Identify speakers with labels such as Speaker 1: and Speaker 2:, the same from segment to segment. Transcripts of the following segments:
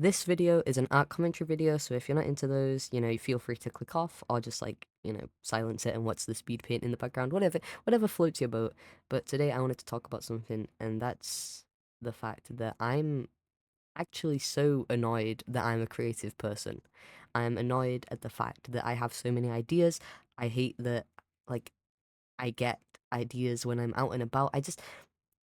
Speaker 1: This video is an art commentary video, so if you're not into those, you feel free to click off or just silence it and watch the speed paint in the background, whatever floats your boat. But today I wanted to talk about something, and that's the fact that I'm actually so annoyed that I'm a creative person. I'm annoyed at the fact that I have so many ideas. I hate that, like, I get ideas when I'm out and about.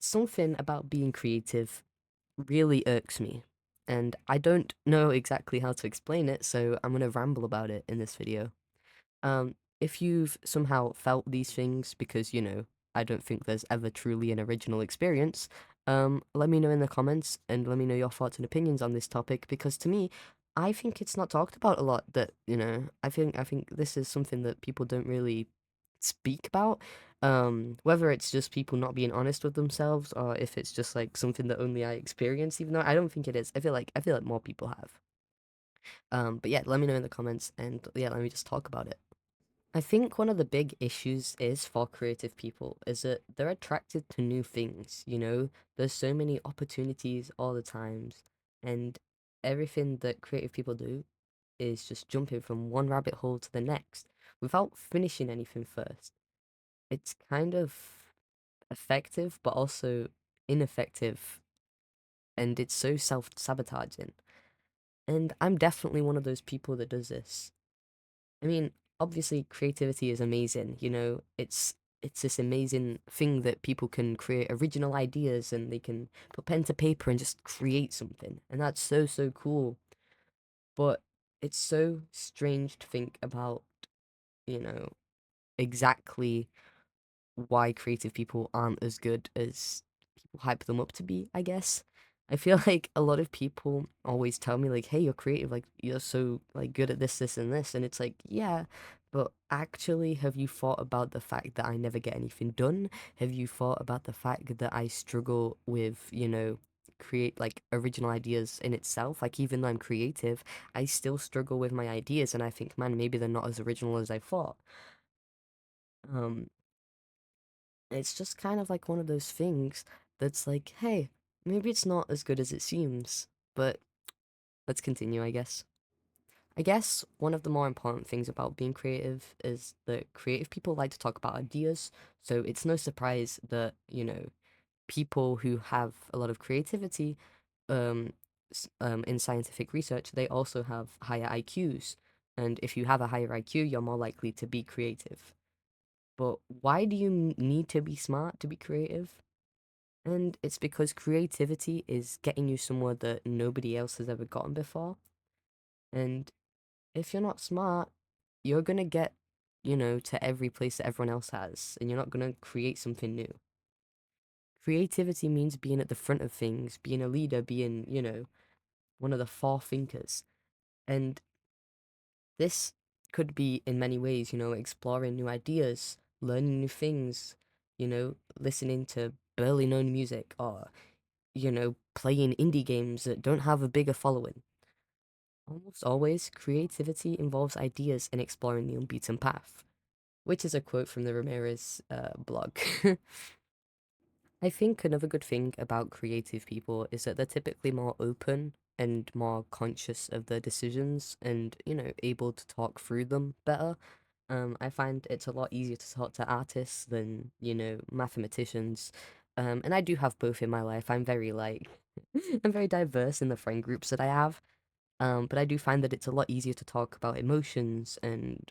Speaker 1: Something about being creative really irks me. And I don't know exactly how to explain it, so I'm gonna ramble about it in this video. If you've somehow felt these things, because, I don't think there's ever truly an original experience, let me know in the comments and let me know your thoughts and opinions on this topic, because to me, I think it's not talked about a lot that, I think this is something that people don't really speak about. Whether it's just people not being honest with themselves or if it's just like something that only I experience, even though I don't think it is. I feel like more people have. But yeah, let me know in the comments and yeah, let me just talk about it. I think one of the big issues is for creative people is that they're attracted to new things, There's so many opportunities all the times, and everything that creative people do is just jumping from one rabbit hole to the next without finishing anything first. It's kind of effective, but also ineffective, and it's so self-sabotaging. And I'm definitely one of those people that does this. I mean, obviously creativity is amazing, it's this amazing thing that people can create original ideas and they can put pen to paper and just create something. And that's so so cool. But it's so strange to think about, you know, exactly why creative people aren't as good as people hype them up to be, I guess. I feel like a lot of people always tell me like, "Hey, you're creative, like you're so like good at this, this, and this," and it's like, yeah, but actually, have you thought about the fact that I never get anything done? Have you thought about the fact that I struggle with, create like original ideas in itself? Like even though I'm creative, I still struggle with my ideas, and I think, man, maybe they're not as original as I thought. Um, it's just kind of like one of those things that's like, hey, maybe it's not as good as it seems, but let's continue, I guess. I guess one of the more important things about being creative is that creative people like to talk about ideas, so it's no surprise that, people who have a lot of creativity um, in scientific research, they also have higher IQs. And if you have a higher IQ, you're more likely to be creative. But why do you need to be smart to be creative? And it's because creativity is getting you somewhere that nobody else has ever gotten before. And if you're not smart, you're gonna get, to every place that everyone else has, and you're not gonna create something new. Creativity means being at the front of things, being a leader, being, one of the forethinkers. And this could be in many ways, exploring new ideas, learning new things, listening to barely known music, or playing indie games that don't have a bigger following. Almost always, creativity involves ideas and exploring the unbeaten path, which is a quote from the Ramirez blog. I think another good thing about creative people is that they're typically more open and more conscious of their decisions and, able to talk through them better. I find it's a lot easier to talk to artists than, mathematicians. And I do have both in my life. I'm very I'm very diverse in the friend groups that I have. But I do find that it's a lot easier to talk about emotions and,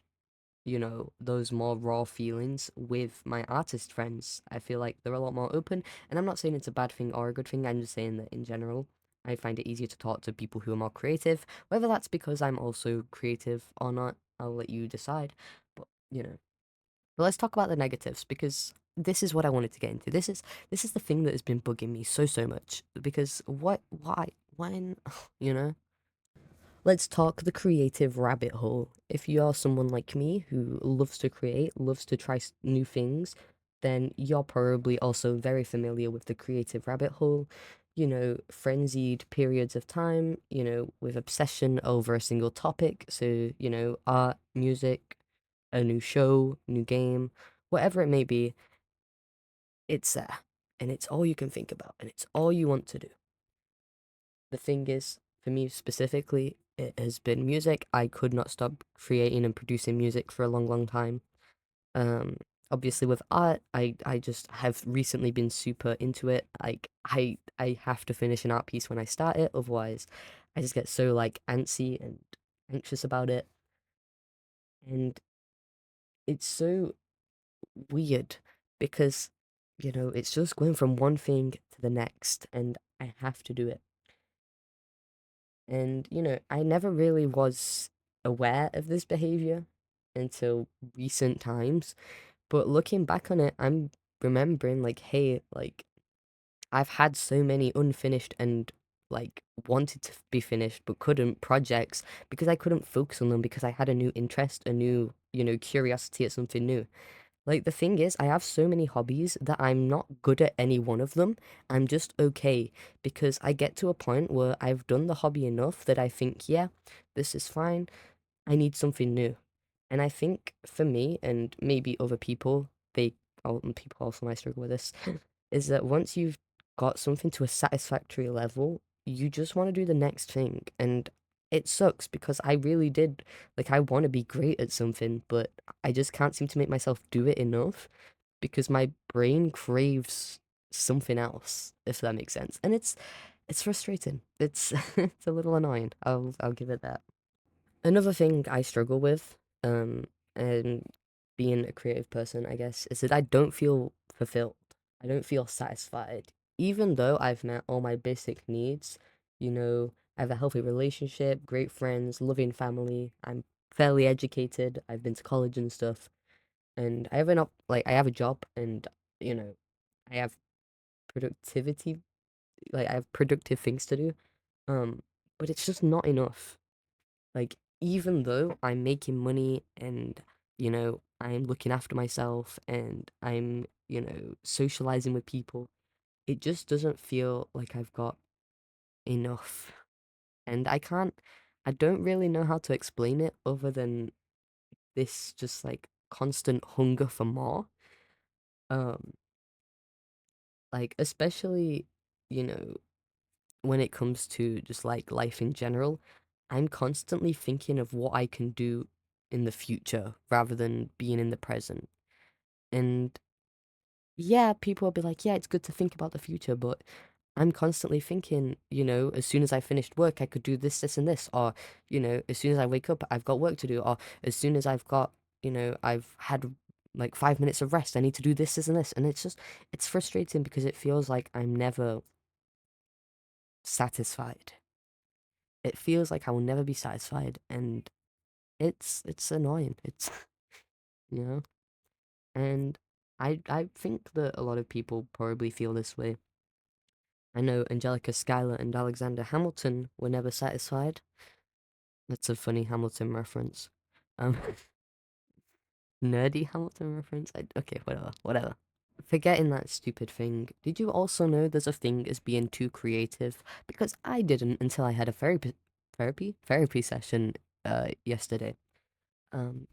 Speaker 1: those more raw feelings with my artist friends. I feel like they're a lot more open, and I'm not saying it's a bad thing or a good thing. I'm just saying that in general, I find it easier to talk to people who are more creative. Whether that's because I'm also creative or not, I'll let you decide. But but let's talk about the negatives, because this is what I wanted to get into. This is the thing that has been bugging me so so much. Because why when you know let's talk the creative rabbit hole. If you are someone like me who loves to create, loves to try new things, then you're probably also very familiar with the creative rabbit hole. Frenzied periods of time, with obsession over a single topic. So, art, music, a new show, new game, whatever it may be, it's there. And it's all you can think about, and it's all you want to do. The thing is, For me specifically, it has been music. I could not stop creating and producing music for a long, long time. Um, Obviously with art, I just have recently been super into it. Like I have to finish an art piece when I start it, otherwise I just get so like antsy and anxious about it. And it's so weird because it's just going from one thing to the next and I have to do it. And I never really was aware of this behavior until recent times. But looking back on it, I'm remembering like, hey, like I've had so many unfinished and like wanted to be finished but couldn't projects because I couldn't focus on them because I had a new interest, a new, curiosity at something new. Like the thing is, I have so many hobbies that I'm not good at any one of them. I'm just okay because I get to a point where I've done the hobby enough that I think, yeah, this is fine. I need something new. And I think for me and maybe other people, and people also might struggle with this, is that once you've got something to a satisfactory level, you just want to do the next thing. And it sucks because I really did, like, I want to be great at something, but I just can't seem to make myself do it enough because my brain craves something else, if that makes sense. And it's frustrating. It's it's a little annoying. I'll give it that. Another thing I struggle with, and being a creative person, I guess, is that I don't feel fulfilled. I don't feel satisfied. Even though I've met all my basic needs, I have a healthy relationship, great friends, loving family, I'm fairly educated, I've been to college and stuff, and I have a job and, you know, I have productivity, like I have productive things to do. Um, but it's just not enough. Like, even though I'm making money and, I'm looking after myself and I'm, socializing with people, it just doesn't feel like I've got enough. And I don't really know how to explain it other than this just like constant hunger for more. Um, like, especially, you know, when it comes to just like life in general, I'm constantly thinking of what I can do in the future rather than being in the present. And yeah, people will be like, yeah, it's good to think about the future, but I'm constantly thinking, as soon as I finished work, I could do this, this, and this. Or, as soon as I wake up, I've got work to do. Or as soon as I've had like 5 minutes of rest, I need to do this, this, and this. And it's frustrating because it feels like I'm never satisfied. It feels like I will never be satisfied, and it's annoying. It's you know, and I think that a lot of people probably feel this way. I know Angelica Schuyler and Alexander Hamilton were never satisfied. That's a funny Hamilton reference. Um, nerdy Hamilton reference. Okay, whatever, whatever. Forgetting that stupid thing. Did you also know there's a thing as being too creative? Because I didn't until I had a therapy session yesterday. Um,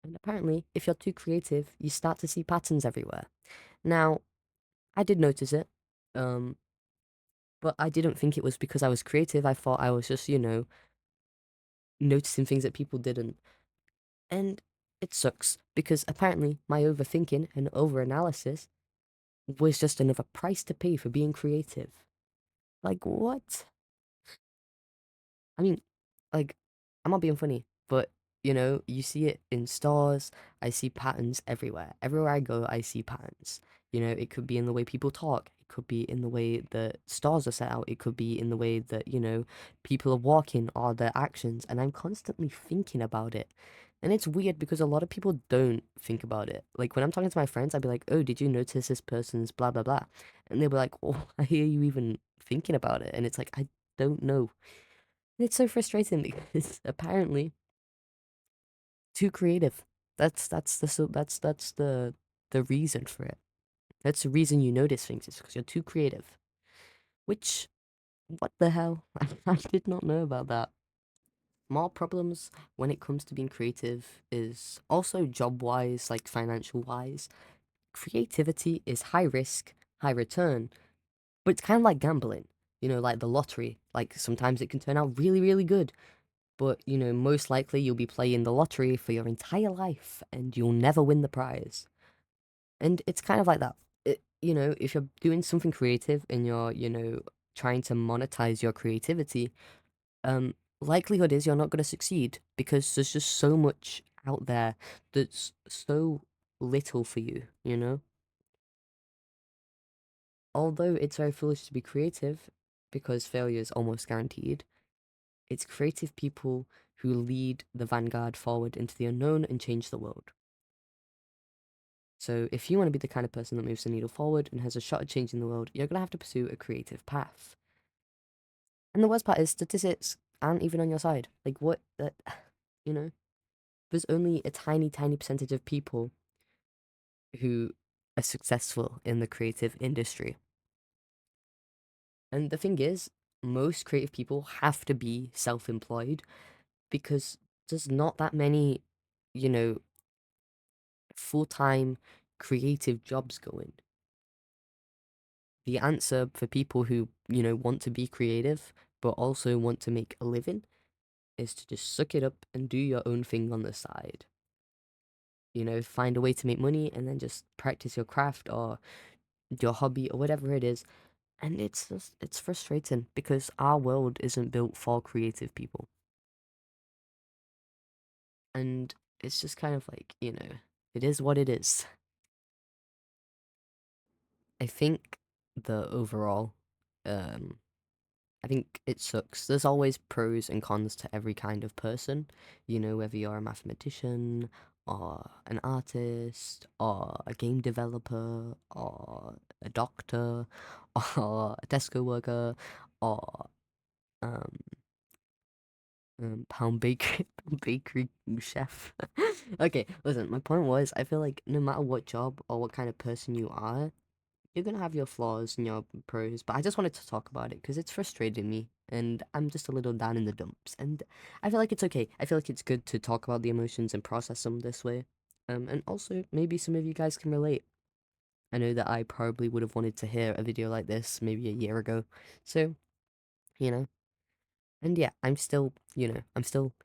Speaker 1: and apparently, if you're too creative, you start to see patterns everywhere. Now, I did notice it, um, but I didn't think it was because I was creative. I thought I was just, noticing things that people didn't. And it sucks because apparently my overthinking and overanalysis was just another price to pay for being creative. Like, what? I mean, like, I'm not being funny, but you see it in stores. I see patterns everywhere. Everywhere I go, I see patterns. It could be in the way people talk. It could be in the way the stores are set out. It could be in the way that, people are walking or their actions. And I'm constantly thinking about it. And it's weird because a lot of people don't think about it. Like when I'm talking to my friends, I'd be like, oh, did you notice this person's blah, blah, blah? And they'll be like, oh, I hear you even thinking about it. And it's like, I don't know. It's so frustrating because apparently too creative. That's the reason for it. That's the reason you notice things is because you're too creative. Which what the hell? I did not know about that. More problems when it comes to being creative is also job wise, like financial wise. Creativity is high risk, high return, but it's kind of like gambling. like the lottery. Like sometimes it can turn out really, really good, but most likely you'll be playing the lottery for your entire life and you'll never win the prize. And it's kind of like that. If you're doing something creative and you're, trying to monetize your creativity, likelihood is you're not going to succeed because there's just so much out there that's so little for you, you know? Although it's very foolish to be creative because failure is almost guaranteed, it's creative people who lead the vanguard forward into the unknown and change the world. So if you want to be the kind of person that moves the needle forward and has a shot at changing the world, you're going to have to pursue a creative path. And the worst part is statistics aren't even on your side. Like what that you know, there's only a tiny, tiny percentage of people who are successful in the creative industry. And the thing is, most creative people have to be self-employed because there's not that many, you know, full-time creative jobs going. The answer for people who, want to be creative but also want to make a living is to just suck it up and do your own thing on the side. Find a way to make money and then just practice your craft or your hobby or whatever it is. And it's frustrating because our world isn't built for creative people. And it's just kind of like, it is what it is. I think the overall, um, I think it sucks. There's always pros and cons to every kind of person, whether you're a mathematician or an artist or a game developer or a doctor or a Tesco worker or um pound bakery bakery chef. Okay, listen, my point was I feel like no matter what job or what kind of person you are, you're gonna have your flaws and your pros, but I just wanted to talk about it because it's frustrating me and I'm just a little down in the dumps. And I feel like it's okay. I feel like it's good to talk about the emotions and process them this way. And also maybe some of you guys can relate. I know that I probably would have wanted to hear a video like this maybe a year ago. So, you know, and yeah, I'm still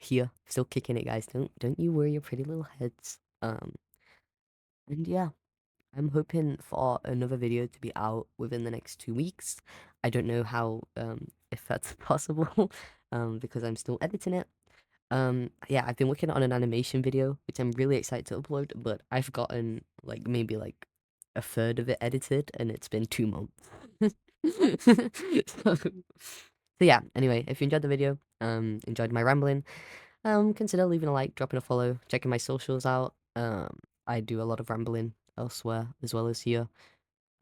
Speaker 1: here, still kicking it, guys. Don't you worry your pretty little heads. And yeah, I'm hoping for another video to be out within the next 2 weeks. I don't know how if that's possible because I'm still editing it. Yeah, I've been working on an animation video which I'm really excited to upload, but I've gotten like maybe like a third of it edited and it's been 2 months. so, so yeah, anyway, if you enjoyed the video, enjoyed my rambling, consider leaving a like, dropping a follow, checking my socials out. I do a lot of rambling elsewhere as well as here.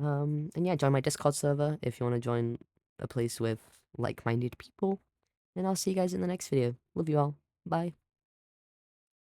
Speaker 1: And yeah, join my Discord server if you want to join a place with like-minded people. And I'll see you guys in the next video. Love you all. Bye.